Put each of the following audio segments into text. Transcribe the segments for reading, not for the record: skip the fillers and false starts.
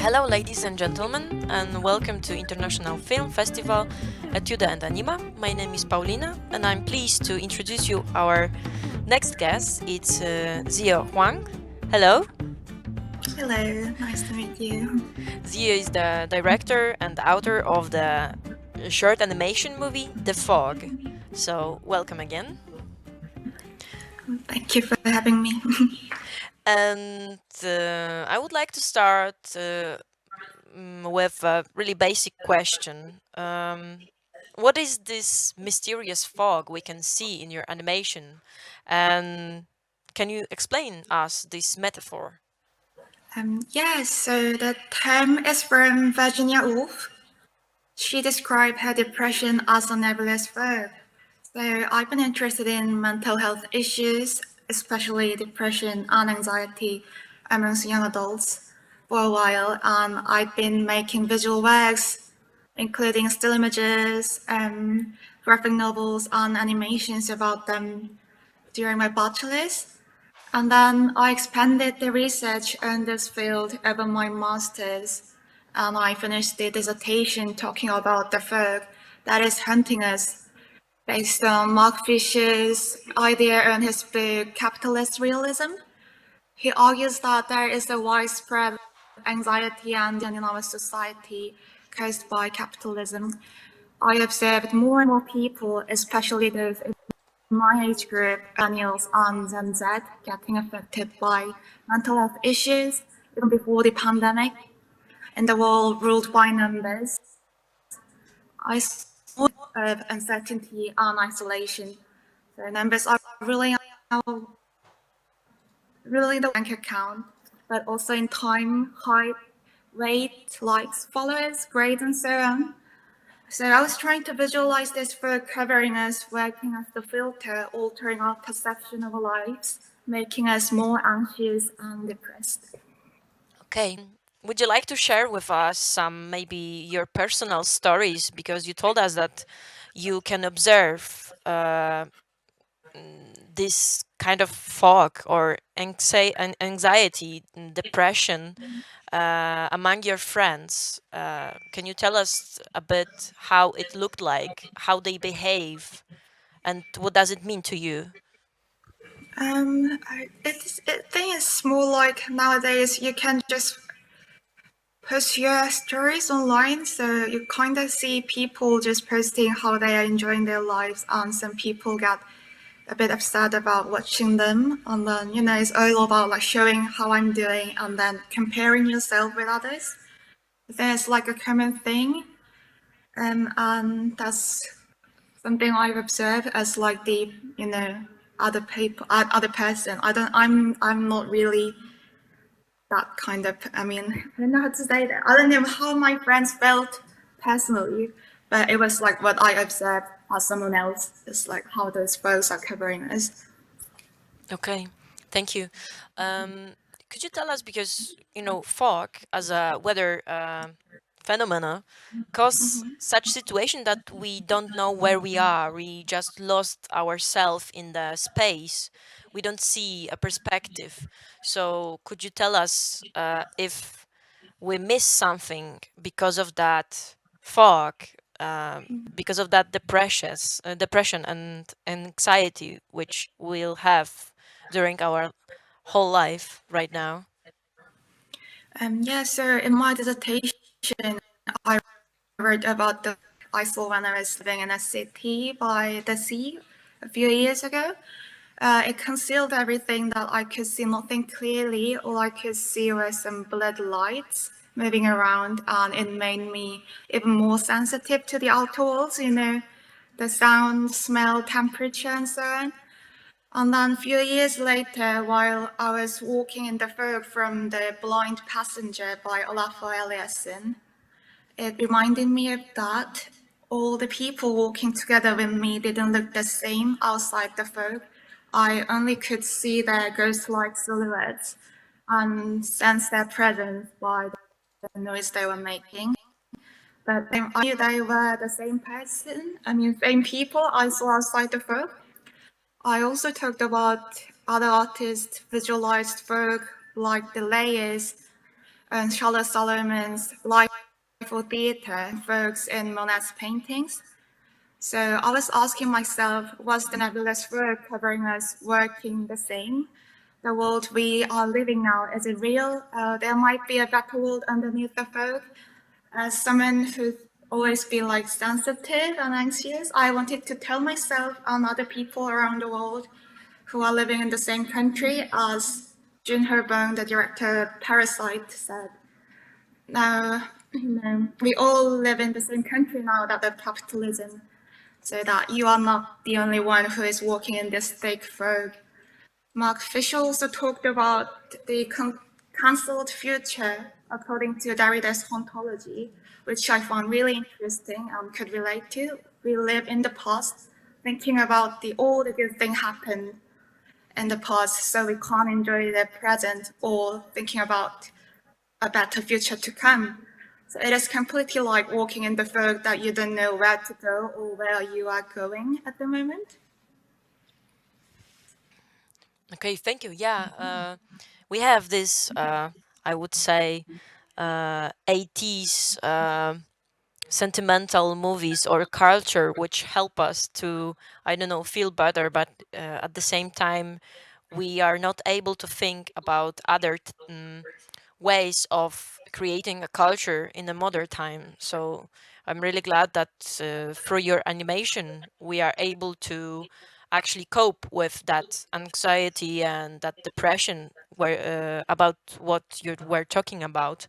Hello, ladies and gentlemen, and welcome to International Film Festival Etiuda&Anima. My name is Paulina, and I'm pleased to introduce you our next guest. It's Ziyoo Hwang. Hello. Hello, nice to meet you. Ziyoo is the director and author of the short animation movie The Fog. So, welcome again. Thank you for having me. And I would like to start with a really basic question. What is this mysterious fog we can see in your animation? And can you explain us this metaphor? Yes, so the term is from Virginia Woolf. She described her depression as a nebulous fog. So I've been interested in mental health issues, especially depression and anxiety amongst young adults for a while, and I've been making visual works, including still images, graphic novels, and animations about them during my bachelor's. And then I expanded the research in this field over my master's, and I finished the dissertation talking about the fog that is hunting us, based on Mark Fisher's idea in his book Capitalist Realism. He argues that there is a widespread anxiety and in our society caused by capitalism. I observed more and more people, especially those in my age group, millennials and Gen Z, getting affected by mental health issues even before the pandemic. In the world ruled by numbers, I saw of uncertainty and isolation. The numbers are really the bank account, but also in time, height, weight, likes, followers, grades, and so on. So I was trying to visualize this for covering us, working as the filter, altering our perception of our lives, making us more anxious and depressed. Okay. Would you like to share with us some maybe your personal stories? Because you told us that you can observe this kind of fog or anxiety, depression among your friends. Can you tell us a bit how it looked like, how they behave, and what does it mean to you? I think it's more like nowadays you can just post your stories online, so you kind of see people just posting how they are enjoying their lives, and some people get a bit upset about watching them, and then it's all about like showing how I'm doing and then comparing yourself with others. I think it's like a common thing, and that's something I've observed as like the other people, other person. I'm not really that kind of. I don't know how to say that. I don't know how my friends felt personally, but it was like what I observed as someone else. It's like how those folks are covering us. Okay, thank you. Could you tell us, because fog as a weather phenomena cause such situation that we don't know where we are. We just lost ourselves in the space. We don't see a perspective. So could you tell us if we miss something because of that fog, because of that depression and anxiety which we'll have during our whole life right now? Yeah, so in my dissertation, I wrote about the I saw when I was living in a city by the sea a few years ago. It concealed everything that I could see nothing clearly. All I could see were some blurred lights moving around, and it made me even more sensitive to the outer worlds, the sound, smell, temperature, and so on. And then a few years later, while I was walking in the fog from The Blind Passenger by Olafur Eliasson, it reminded me of that. All the people walking together with me didn't look the same outside the fog. I only could see their ghost-like silhouettes and sense their presence by the noise they were making. But I knew they were the same person, same people I saw outside the fog. I also talked about other artists visualized fog like the layers and Charlotte Solomon's Life for Theatre works in Monet's paintings. So I was asking myself, was the nebulous world covering us working the same? The world we are living now, is it real? There might be a better world underneath the fog. As someone who's always been like sensitive and anxious, I wanted to tell myself and other people around the world who are living in the same country, as Ziyoo Hwang, the director of Parasite, said. Now, we all live in the same country now that the capitalism, so that you are not the only one who is walking in this thick fog. Mark Fisher also talked about the cancelled future according to Derrida's ontology, which I found really interesting and could relate to. We live in the past, thinking about all the good things happened in the past, so we can't enjoy the present or thinking about a better future to come. So it is completely like walking in the fog that you don't know where to go or where you are going at the moment. Okay, thank you. Yeah, we have this, I would say, 80s sentimental movies or culture which help us to, I don't know, feel better, but at the same time, we are not able to think about other ways of creating a culture in a modern time. So I'm really glad that through your animation, we are able to actually cope with that anxiety and that depression about what you were talking about.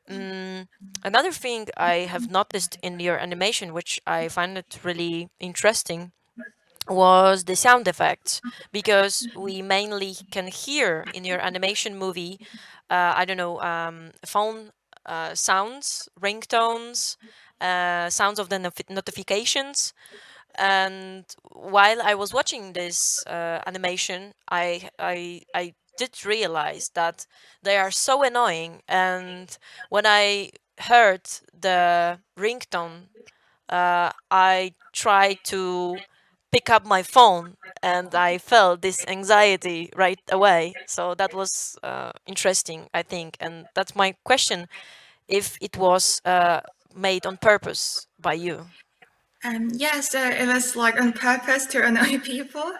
Another thing I have noticed in your animation, which I find it really interesting, was the sound effects, because we mainly can hear in your animation movie, I don't know, phone sounds, ringtones, sounds of the notifications. And while I was watching this animation, I did realize that they are so annoying. And when I heard the ringtone, I tried to pick up my phone, and I felt this anxiety right away. So that was interesting, I think. And that's my question, if it was made on purpose by you. Yes, it was like on purpose to annoy people.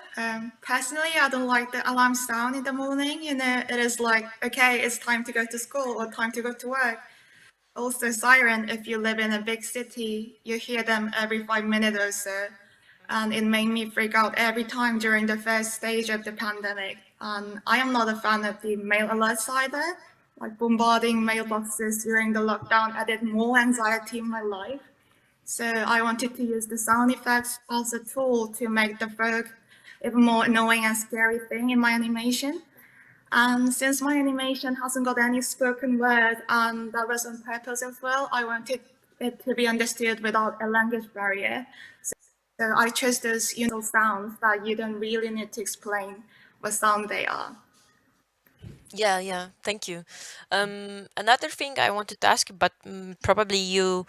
Personally, I don't like the alarm sound in the morning. It is like, okay, it's time to go to school or time to go to work. Also, siren, if you live in a big city, you hear them every 5 minutes or so. And it made me freak out every time during the first stage of the pandemic. And I am not a fan of the mail alerts either. Like bombarding mailboxes during the lockdown added more anxiety in my life. So I wanted to use the sound effects as a tool to make the fog even more annoying and scary thing in my animation. And since my animation hasn't got any spoken word, and that was on purpose as well, I wanted it to be understood without a language barrier. So I chose those universal sounds that you don't really need to explain what sound they are. Yeah, thank you. Another thing I wanted to ask you, but probably you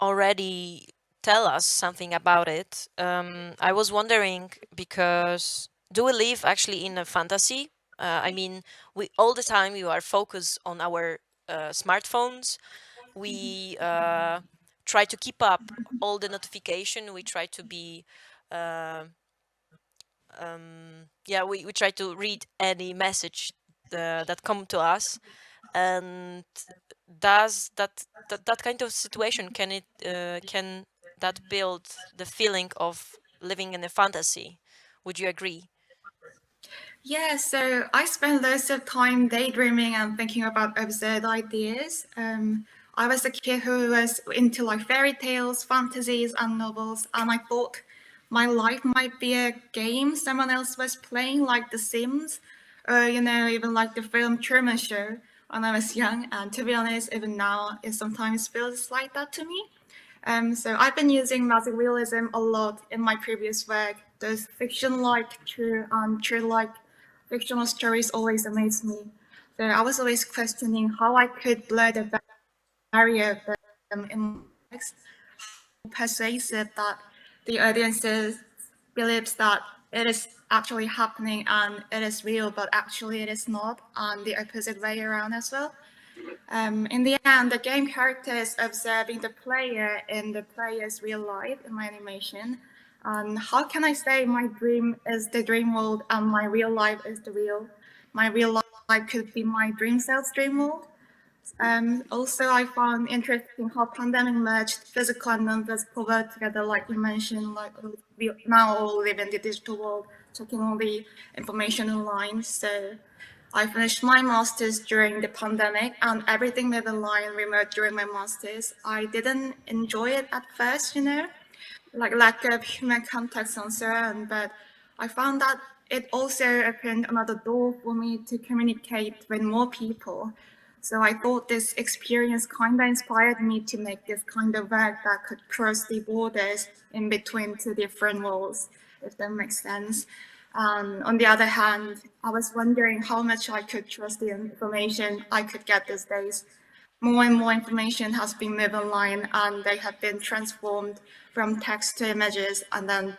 already tell us something about it. I was wondering, because do we live actually in a fantasy? I mean, we all the time we are focused on our smartphones. We try to keep up all the notification. We try to be, uh, yeah, we try to read any message that come to us. And does that kind of situation, can that build the feeling of living in a fantasy? Would you agree? Yeah, so I spent lots of time daydreaming and thinking about absurd ideas. I was a kid who was into like fairy tales, fantasies, and novels, and I thought my life might be a game someone else was playing, like The Sims, or even like the film Truman Show when I was young. And to be honest, even now, it sometimes feels like that to me. So I've been using magic realism a lot in my previous work. Those fiction-like true and true-like fictional stories always amaze me. So I was always questioning how I could blur the barrier of them in text, persuasive that the audiences believes that it is actually happening and it is real, but actually it is not, and the opposite way around as well. In the end, the game character is observing the player in the player's real life in my animation. How can I say my dream is the dream world and my real life is my real life could be my dream self's dream world? Also, I found interesting how pandemic merged physical and non-physical world together, like you mentioned, like we now all live in the digital world, checking all the information online. So I finished my master's during the pandemic and everything with online remote during my master's. I didn't enjoy it at first, like lack of human contact and so on, but I found that it also opened another door for me to communicate with more people. So I thought this experience kind of inspired me to make this kind of work that could cross the borders in between two different worlds, if that makes sense. On the other hand, I was wondering how much I could trust the information I could get these days. More and more information has been moved online and they have been transformed from text to images and then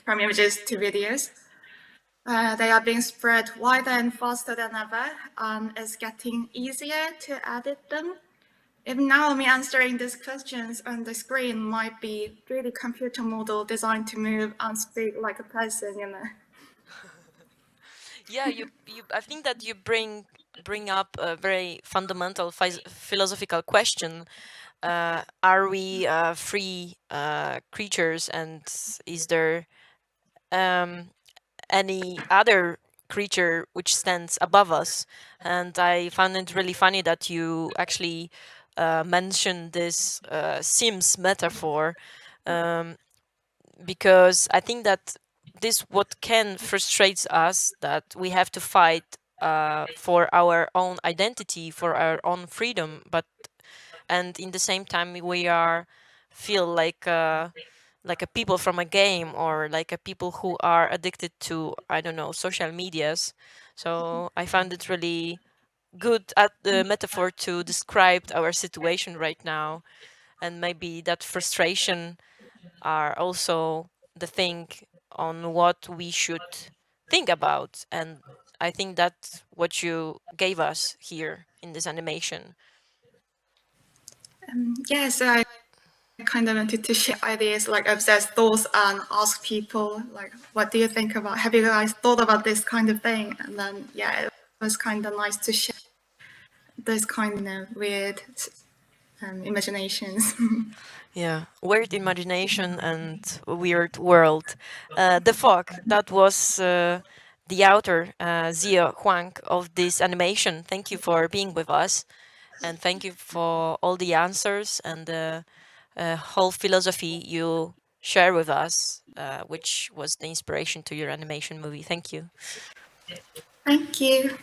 from images to videos. They are being spread wider and faster than ever, and it's getting easier to edit them. Even now, me answering these questions on the screen might be really computer model designed to move and speak like a person. Yeah, I think that you bring up a very fundamental philosophical question. Are we free creatures, and is there any other creature which stands above us? And I found it really funny that you actually mentioned this Sims metaphor, because I think that this what can frustrates us, that we have to fight for our own identity, for our own freedom, and in the same time we are feel like a people from a game, or like a people who are addicted to, I don't know, social medias. So I found it really good at the metaphor to describe our situation right now, and maybe that frustration are also the thing on what we should think about. And I think that's what you gave us here in this animation. Yes, I kind of wanted to share ideas, like obsess thoughts and ask people, like, what do you think about, have you guys thought about this kind of thing? And then, yeah, it was kind of nice to share those kind of weird imaginations. Yeah, weird imagination and weird world. The fog, that was the author, Ziyoo Hwang, of this animation. Thank you for being with us, and thank you for all the answers and the whole philosophy you share with us, which was the inspiration to your animation movie. Thank you. Thank you.